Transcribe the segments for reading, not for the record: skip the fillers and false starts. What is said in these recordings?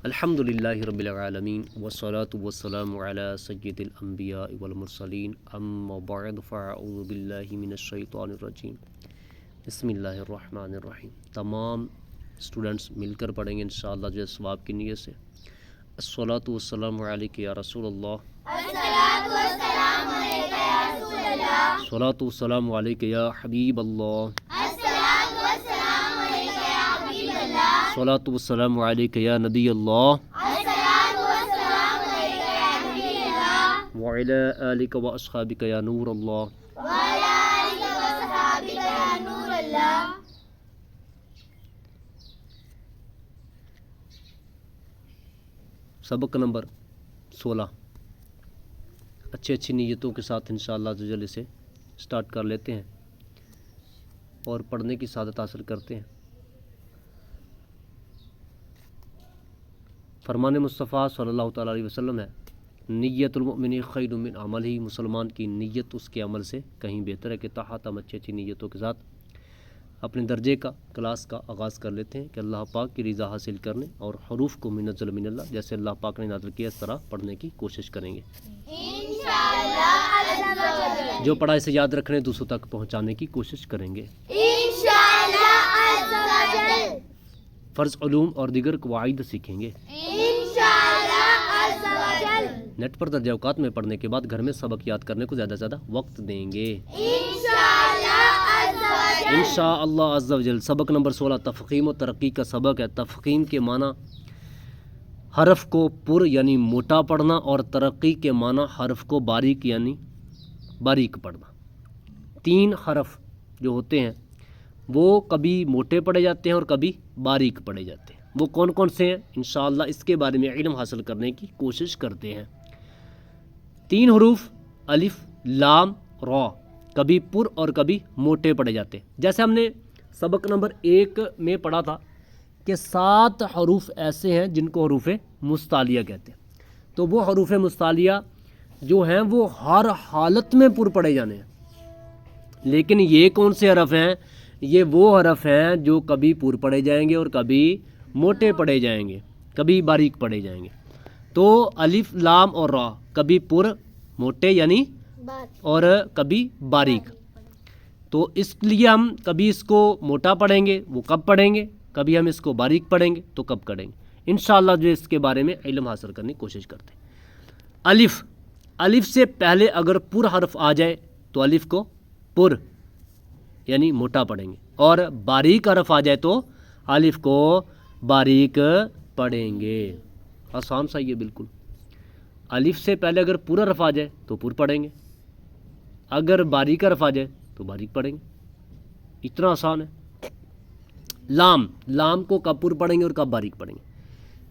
الحمدللہ رب العالمین والصلاة والسلام علی سید الانبیاء والمرسلین اما بعد فاعوذ باللہ من الشیطان الرجیم بسم اللہ الرحمن الرحیم۔ تمام اسٹوڈنٹس مل کر پڑھیں گے انشاءاللہ جو ثواب کی نیت سے۔ الصلاۃ والسلام علیک یا رسول اللہ، الصلاۃ والسلام علیک یا حبیب اللہ، الصلاۃ والسلام علیک یا نبی اللہ، وعلی آلک و اصحابک یا نور اللہ۔ سبق نمبر 16 اچھی نیتوں کے ساتھ انشاءاللہ عز و جل سے سٹارٹ کر لیتے ہیں اور پڑھنے کی سعادت حاصل کرتے ہیں۔ فرمان مصطفیٰ صلی اللہ تعالیٰ علیہ وسلم ہے، نیت المؤمن خیر من عملہ، مسلمان کی نیت اس کے عمل سے کہیں بہتر ہے۔ کہ تحت ہم اچھی نیتوں کے ساتھ اپنے درجے کا کلاس کا آغاز کر لیتے ہیں کہ اللہ پاک کی رضا حاصل کرنے اور حروف کو منزل من اللہ جیسے اللہ پاک نے نازل کیا اس طرح پڑھنے کی کوشش کریں گے انشاءاللہ۔ جو پڑھا اسے یاد رکھنے دوسروں تک پہنچانے کی کوشش کریں گے انشاءاللہ۔ فرض علوم اور دیگر قواعد سیکھیں گے انشاءاللہ۔ نیٹ پر درجہ اوقات میں پڑھنے کے بعد گھر میں سبق یاد کرنے کو زیادہ سے زیادہ وقت دیں گے انشاءاللہ عز و جل۔ سبق نمبر 16 تفخیم و ترقی کا سبق ہے۔ تفخیم کے معنی حرف کو پر یعنی موٹا پڑھنا، اور ترقی کے معنی حرف کو باریک یعنی باریک پڑھنا۔ 3 حرف جو ہوتے ہیں وہ کبھی موٹے پڑھے جاتے ہیں اور کبھی باریک پڑھے جاتے ہیں۔ وہ کون کون سے ہیں انشاءاللہ اس کے بارے میں علم حاصل کرنے کی کوشش کرتے ہیں۔ 3 حروف الف لام را کبھی پر اور کبھی موٹے پڑھے جاتے ہیں۔ جیسے ہم نے سبق نمبر 1 میں پڑھا تھا کہ 7 حروف ایسے ہیں جن کو حروف مستعلیہ کہتے ہیں۔ تو وہ حروف مستعلیہ جو ہیں وہ ہر حالت میں پر پڑھے جانے ہیں۔ لیکن یہ کون سے حرف ہیں؟ یہ وہ حرف ہیں جو کبھی پر پڑھے جائیں گے اور کبھی موٹے پڑھے جائیں گے، کبھی باریک پڑھے جائیں گے۔ تو الف لام اور را کبھی پر موٹے یعنی اور کبھی باریک۔ تو اس لیے ہم کبھی اس کو موٹا پڑھیں گے، وہ کب پڑھیں گے، کبھی ہم اس کو باریک پڑھیں گے تو کب پڑھیں گے انشاءاللہ جو اس کے بارے میں علم حاصل کرنے کی کوشش کرتے ہیں۔ الف، الف سے پہلے اگر پر حرف آ جائے تو الف کو پر یعنی موٹا پڑھیں گے، اور باریک حرف آ جائے تو الف کو باریک پڑھیں گے۔ آسان سا یہ بالکل۔ الف سے پہلے اگر پر حرف آ جائے تو پر پڑھیں گے، اگر باریک حرف آ جائے تو باریک پڑھیں گے، اتنا آسان ہے۔ لام، لام کو کب پر پڑھیں گے اور کب باریک پڑھیں گے؟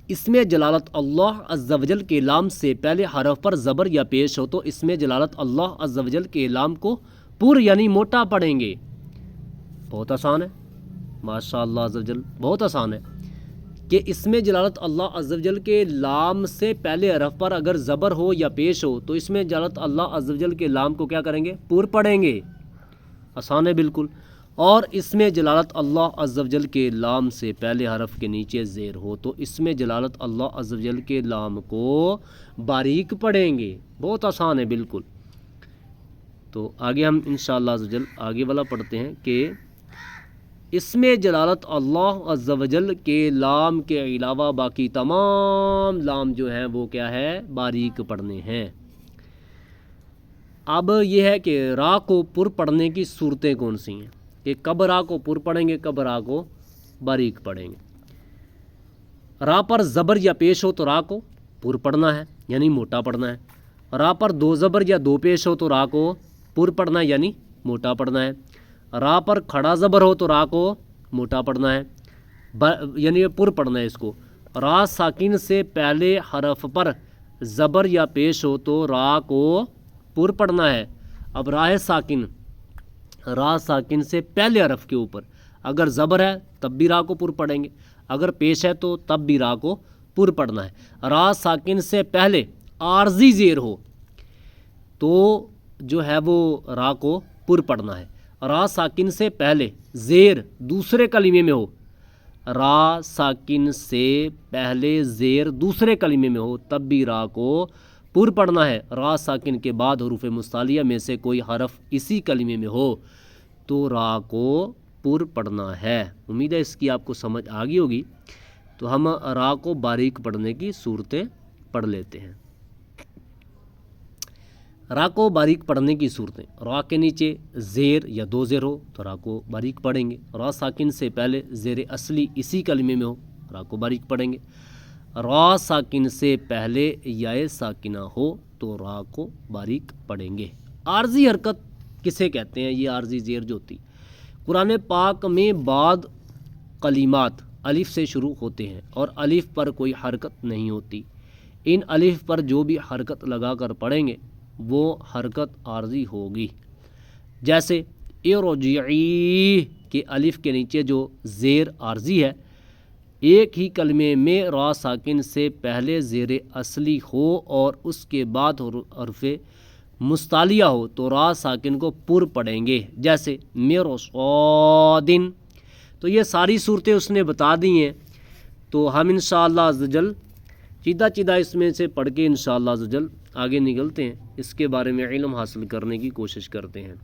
اس میں جلالت اللہ عز و جل کے لام سے پہلے حرف پر زبر یا پیش ہو تو اس میں جلالت اللہ عز و جل کے لام کو پر یعنی موٹا پڑھیں گے۔ بہت آسان ہے ماشاء اللہ عز و جل، بہت آسان ہے کہ اس میں جلالت اللہ عز و جل کے لام سے پہلے حرف پر اگر زبر ہو یا پیش ہو تو اس میں جلالت اللہ عز و جل کے لام کو کیا کریں گے؟ پر پڑھیں گے۔ آسان ہے بالکل۔ اور اس میں جلالت اللہ عز و جل کے لام سے پہلے حرف کے نیچے زیر ہو تو اس میں جلالت اللہ عز و جل کے لام کو باریک پڑھیں گے۔ بہت آسان ہے بالکل۔ تو آگے ہم انشاءاللہ عز و جل آگے والا پڑھتے ہیں کہ اس میں جلالت اللہ عز و جل کے لام کے علاوہ باقی تمام لام جو ہیں وہ کیا ہے؟ باریک پڑھنے ہیں۔ اب یہ ہے کہ را کو پر پڑھنے کی صورتیں کون سی ہیں، کہ کب را کو پر پڑھیں گے، کب را کو باریک پڑھیں گے۔ را پر زبر یا پیش ہو تو را کو پر پڑھنا ہے یعنی موٹا پڑھنا ہے۔ را پر 2 زبر یا 2 پیش ہو تو را کو پر پڑھنا ہے یعنی موٹا پڑھنا ہے۔ را پر کھڑا زبر ہو تو را کو موٹا پڑھنا ہے یعنی پر پڑھنا ہے اس کو۔ را ساکن سے پہلے حرف پر زبر یا پیش ہو تو را کو پر پڑھنا ہے۔ اب راہ ساکن، را ساکن سے پہلے حرف کے اوپر اگر زبر ہے تب بھی را کو پر پڑھیں گے، اگر پیش ہے تو تب بھی را کو پر پڑھنا ہے۔ را ساکن سے پہلے عارضی زیر ہو تو جو ہے وہ را کو پر پڑھنا ہے۔ را ساکن سے پہلے زیر دوسرے کلمے میں ہو را ساکن سے پہلے زیر دوسرے کلمے میں ہو تب بھی را کو پر پڑھنا ہے. را ساکن کے بعد حروف مستعلیہ میں سے کوئی حرف اسی کلمے میں ہو تو را کو پر پڑھنا ہے. امید ہے اس کی آپ کو سمجھ آ گئی ہوگی. تو ہم را کو باریک پڑھنے کی صورتیں پڑھ لیتے ہیں. را کو باریک پڑھنے کی صورتیں: را کے نیچے زیر یا دو زیر ہو تو را کو باریک پڑھیں گے. را ساکن سے پہلے زیر اصلی اسی کلمے میں ہو را کو باریک پڑھیں گے. را ساکن سے پہلے یائے ساکنہ ہو تو را کو باریک پڑھیں گے. عارضی حرکت کسے کہتے ہیں؟ یہ عارضی زیر جو ہوتی قرآن پاک میں بعض کلمات الف سے شروع ہوتے ہیں اور الف پر کوئی حرکت نہیں ہوتی. ان الف پر جو بھی حرکت لگا کر پڑھیں گے وہ حرکت عارضی ہوگی. جیسے ارجعی کے الف کے نیچے جو زیر عارضی ہے، ایک ہی کلمے میں را ساکن سے پہلے زیر اصلی ہو اور اس کے بعد حرف مستعلیہ ہو تو را ساکن کو پر پڑھیں گے. جیسے مرصادن. تو یہ ساری صورتیں اس نے بتا دی ہیں. تو ہم انشاءاللہ عزوجل چیدہ اس میں سے پڑھ کے انشاءاللہ عزوجل آگے نکلتے ہیں، اس کے بارے میں علم حاصل کرنے کی کوشش کرتے ہیں.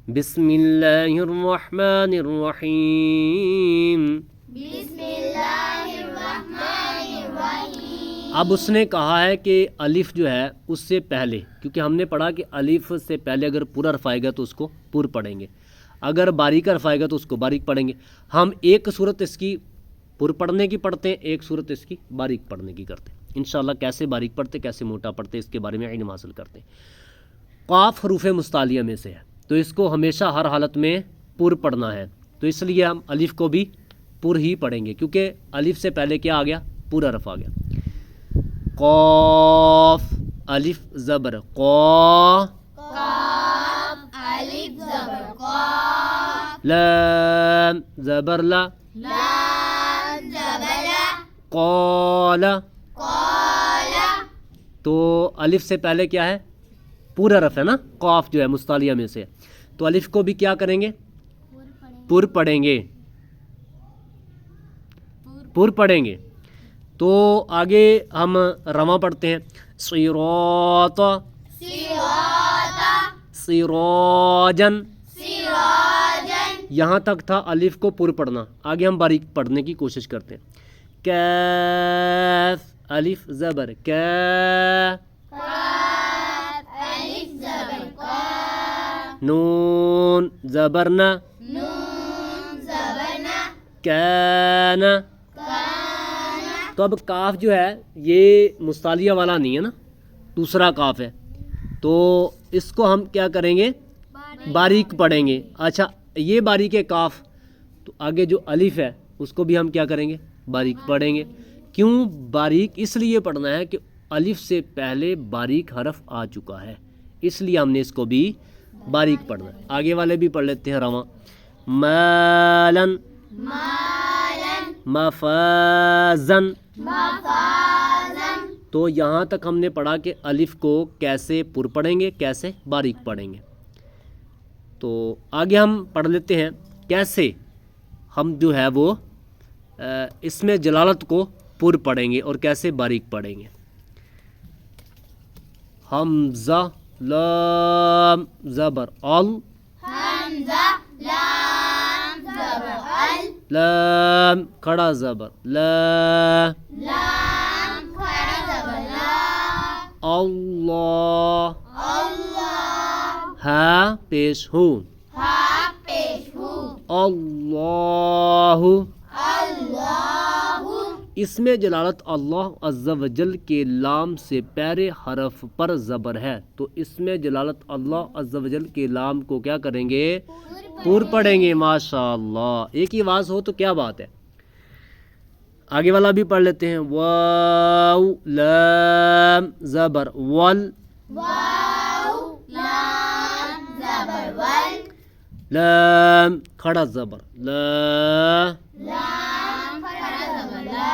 بسم اللہ الرحمن الرحیم. بسم اللہ الرحمن الرحیم. اب اس نے کہا ہے کہ الف جو ہے اس سے پہلے، کیونکہ ہم نے پڑھا کہ الف سے پہلے اگر پورا حرف آئے گا تو اس کو پر پڑھیں گے، اگر باریک حرف آئے گا تو اس کو باریک پڑھیں گے. ہم ایک صورت اس کی پر پڑھنے کی پڑھتے ہیں، ایک صورت اس کی باریک پڑھنے کی کرتے ہیں. انشاءاللہ کیسے باریک پڑھتے کیسے موٹا پڑھتے اس کے بارے میں علم حاصل کرتے ہیں. قاف حروف مستعلیہ میں سے ہے تو اس کو ہمیشہ ہر حالت میں پر پڑھنا ہے، تو اس لیے ہم الف کو بھی پر ہی پڑھیں گے کیونکہ الف سے پہلے کیا آ گیا؟ پورا حرف آ گیا. قاف الف زبر قا. قاف الف زبر قا. لام زبر لا. لام زبر لا. قال. قال. تو الف سے پہلے کیا ہے؟ پورا حرف ہے نا، قاف جو ہے مستعلیہ میں سے، تو الف کو بھی کیا کریں گے؟ پر پڑھیں گے. پر پڑھیں گے. تو آگے ہم رواں پڑھتے ہیں. صراط. صراط. سراجن. سراجن. یہاں تک تھا الف کو پر پڑھنا. آگے ہم باریک پڑھنے کی کوشش کرتے ہیں. کاف الف زبر کا. قاف الف زبر قا. نون زبر نا. نون زبر نا. کان. کان. تو اب کاف جو ہے یہ مستعلیہ والا نہیں ہے نا، دوسرا کاف ہے، تو اس کو ہم کیا کریں گے؟ باریک پڑھیں گے. اچھا یہ باریک ہے کاف، تو آگے جو الف ہے اس کو بھی ہم کیا کریں گے؟ باریک پڑھیں گے. کیوں باریک؟ اس لیے پڑھنا ہے کہ الف سے پہلے باریک حرف آ چکا ہے، اس لیے ہم نے اس کو بھی باریک پڑھنا ہے. آگے والے بھی پڑھ لیتے ہیں رواں. مالن. مالن. مفازن. مفازن. تو یہاں تک ہم نے پڑھا کہ الف کو کیسے پر پڑھیں گے، کیسے باریک پڑھیں گے. تو آگے ہم پڑھ لیتے ہیں کیسے ہم جو ہے وہ اس میں جلالت کو پر پڑھیں گے اور کیسے باریک پڑھیں گے. حمزہ لام زبر ال. حمزہ لام زبر ال. لام کھڑا زبر لا. لام کھڑا زبر لا. اللہ. اللہ. ہا پیش ہو. ہا پیش ہو. اللہ. اللہ. اس میں جلالت اللہ عز و جل کے لام سے پہلے حرف پر زبر ہے، تو اس میں جلالت اللہ عز و جل کے لام کو کیا کریں گے؟ پر پڑھیں گے. ماشاءاللہ ایک ہی آواز ہو تو کیا بات ہے. آگے والا بھی پڑھ لیتے ہیں. واو لام زبر ول. واو لام زبر ول. لام کھڑا زبر لا. لام کھڑا زبر لا.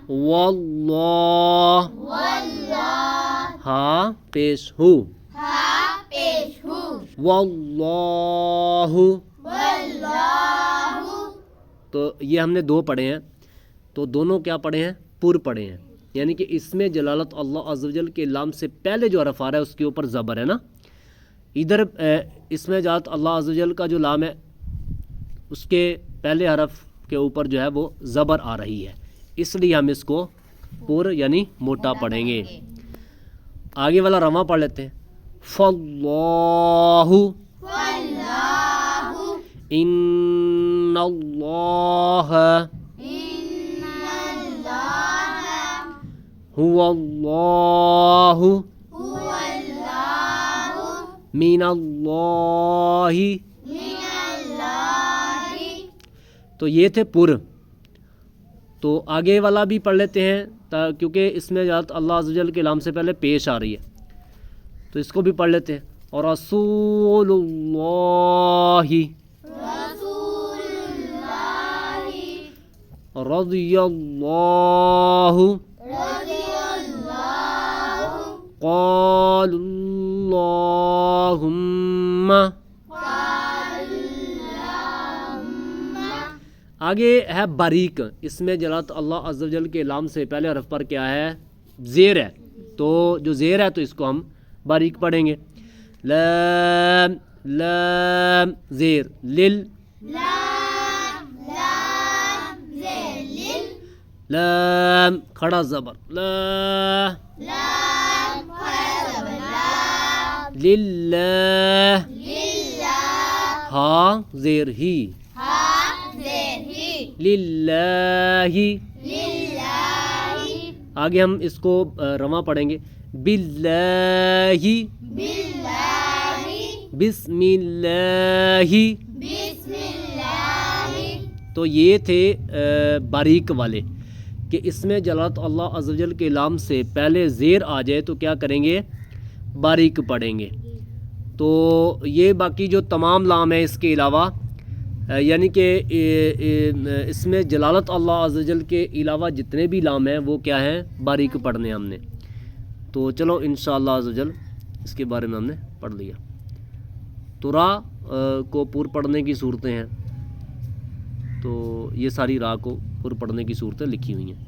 واللہ. واللہ. ہا پیش ہو. ہا پیش ہو. واللہ. واللہ. تو یہ ہم نے دو پڑھے ہیں، تو دونوں کیا پڑھے ہیں؟ پر پڑھے ہیں، یعنی کہ اس میں جلالت اللہ عز و جل کے لام سے پہلے جو حرف آ رہا ہے اس کے اوپر زبر ہے نا، ادھر اس میں جلالت اللہ عز و جل کا جو لام ہے اس کے پہلے حرف کے اوپر جو ہے وہ زبر آ رہی ہے، اس لیے ہم اس کو پر یعنی موٹا پڑھیں گے۔ آگے والا رواں پڑھ لیتے ہیں۔ فاللہ واللہ ان اللہ ان اللہ هو اللہ هو اللہ من اللہ، من اللہ۔ تو یہ تھے پر۔ تو آگے والا بھی پڑھ لیتے ہیں کیونکہ اس میں ذات اللہ عز و جل کے نام سے پہلے پیش آ رہی ہے، تو اس کو بھی پڑھ لیتے ہیں۔ اور رسول اللہ رسول اللہ رضی اللہ رضی اللہ قال اللہم۔ آگے ہے باریک، اس میں جلالت اللہ عز و جل کے لام سے پہلے حرف پر کیا ہے؟ زیر ہے، تو جو زیر ہے تو اس کو ہم باریک پڑھیں گے۔ لام لام زیر لل لام لام زلیل لام کھڑا زبر لا لام کھڑا زبر لام للہ للہ ہا زیر ہی ہا زیر ہی للہ۔ للہ آگے ہم اس کو رواں پڑھیں گے۔ باللہ باللہ بسم اللہ۔ بسم اللہ۔ تو یہ تھے باریک والے کہ اس میں جلالت اللہ عز و جل کے لام سے پہلے زیر آ جائے تو کیا کریں گے؟ باریک پڑھیں گے۔ تو یہ باقی جو تمام لام ہیں اس کے علاوہ یعنی کہ اس میں جلالت اللہ عز و جل کے علاوہ جتنے بھی لام ہیں وہ کیا ہیں؟ باریک پڑھنے ہم نے۔ تو چلو انشاءاللہ عز و جل اس کے بارے میں ہم نے پڑھ لیا۔ تو را کو پر پڑھنے کی صورتیں ہیں، تو یہ ساری را کو پر پڑھنے کی صورتیں لکھی ہوئی ہیں۔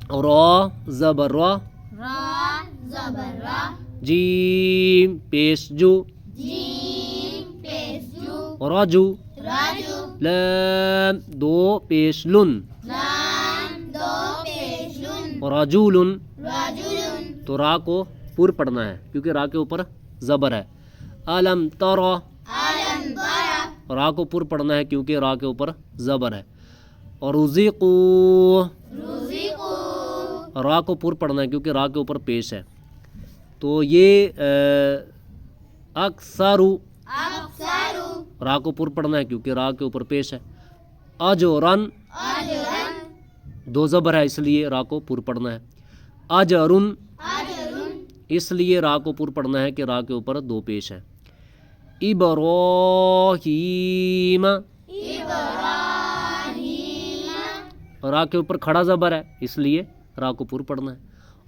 اور را زبر را، را زبر را جیم پیش جو جیم پیش جو راجو، راجو لام دو پیش لن لام دو پیش لن راجول۔ راجلن تو را کو پر پڑھنا ہے کیونکہ را کے اوپر زبر ہے۔ علم ترى، علم ترى را کو پر پڑھنا ہے کیونکہ را کے اوپر زبر ہے۔ اور رزقوا، رزقوا را کو پر پڑھنا ہے کیونکہ را کے اوپر پیش ہے۔ تو یہ اکثر، اکثر را کو پر پڑھنا ہے کیونکہ را کے اوپر پیش ہے۔ اجرن، اجرن دو زبر ہے اس لیے را کو پر پڑھنا ہے۔ اجرن، اجرن اس لیے را کو پر پڑھنا ہے کہ را کے اوپر دو پیش ہے۔ ابراہیم، ابراہیم را کے اوپر کھڑا زبر ہے اس لیے را کو پر پڑھنا ہے۔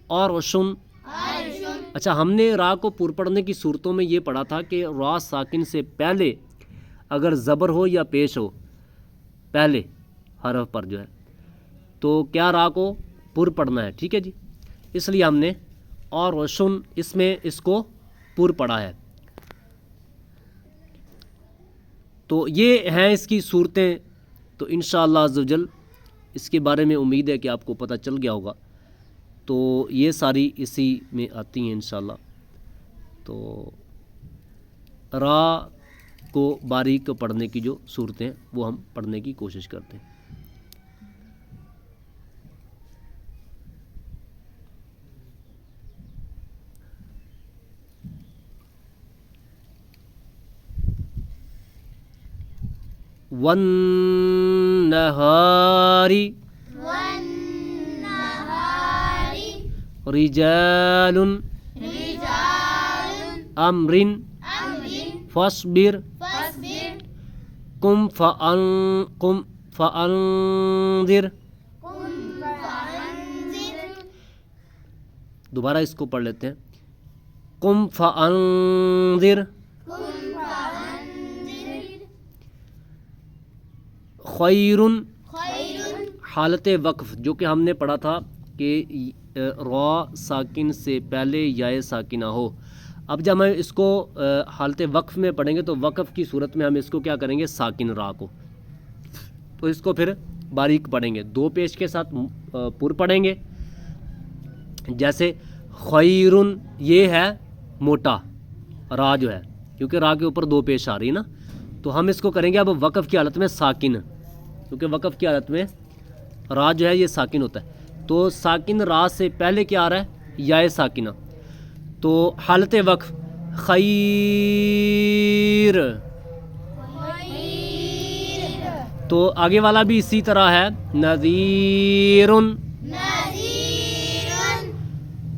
اور شن، عرشن اچھا ہم نے را کو پر پڑھنے کی صورتوں میں یہ پڑھا تھا کہ را ساکن سے پہلے اگر زبر ہو یا پیش ہو پہلے حرف پر جو ہے تو کیا را کو پر پڑھنا ہے، ٹھیک ہے جی، اس لیے ہم نے اور شن اس میں اس کو پر پڑھا ہے۔ تو یہ ہیں اس کی صورتیں، تو انشاءاللہ عز و جل اس کے بارے میں امید ہے کہ آپ کو پتہ چل گیا ہوگا۔ تو یہ ساری اسی میں آتی ہیں انشاءاللہ۔ تو را کو باریک پڑھنے کی جو صورتیں وہ ہم پڑھنے کی کوشش کرتے ہیں۔ والنہار والنہار رجال رجال امر امر فاصبر فاصبر قم فانذر۔ قم فانذر دوبارہ اس کو پڑھ لیتے ہیں۔ قم فانذر قم فانذر خیرن خیر حالت وقف جو کہ ہم نے پڑھا تھا کہ را ساکن سے پہلے یا ساکنہ ہو. اب جب ہم اس کو حالت وقف میں پڑھیں گے تو وقف کی صورت میں ہم اس کو کیا کریں گے ساکن را کو, تو اس کو پھر باریک پڑھیں گے, دو پیش کے ساتھ پر پڑھیں گے. جیسے خیرن یہ ہے موٹا را جو ہے, کیونکہ را کے اوپر دو پیش آ رہی ہے نا, تو ہم اس کو کریں گے اب وقف کی حالت میں ساکن, کیونکہ وقف کی حالت میں را جو ہے یہ ساکن ہوتا ہے. تو ساکن را سے پہلے کیا آ رہا ہے یا ساکنہ, تو حالت وقف خیر, تو آگے والا بھی اسی طرح ہے نذیر, نذیر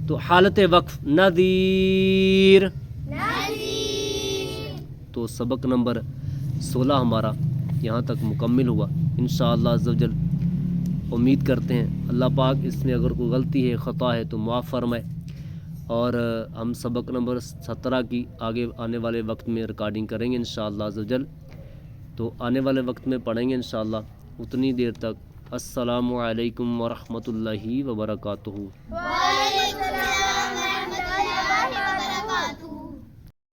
تو حالت وقف نذیر. نذیر تو سبق نمبر 16 ہمارا یہاں تک مکمل ہوا انشاءاللہ عز و جل. امید کرتے ہیں اللہ پاک اس میں اگر کوئی غلطی ہے خطا ہے تو معاف فرمائے, اور ہم سبق نمبر 17 کی آگے آنے والے وقت میں ریکارڈنگ کریں گے انشاءاللہ عز و جل. تو آنے والے وقت میں پڑھیں گے انشاءاللہ. اتنی دیر تک السلام علیکم ورحمۃ اللہ وبرکاتہ. وعلیکم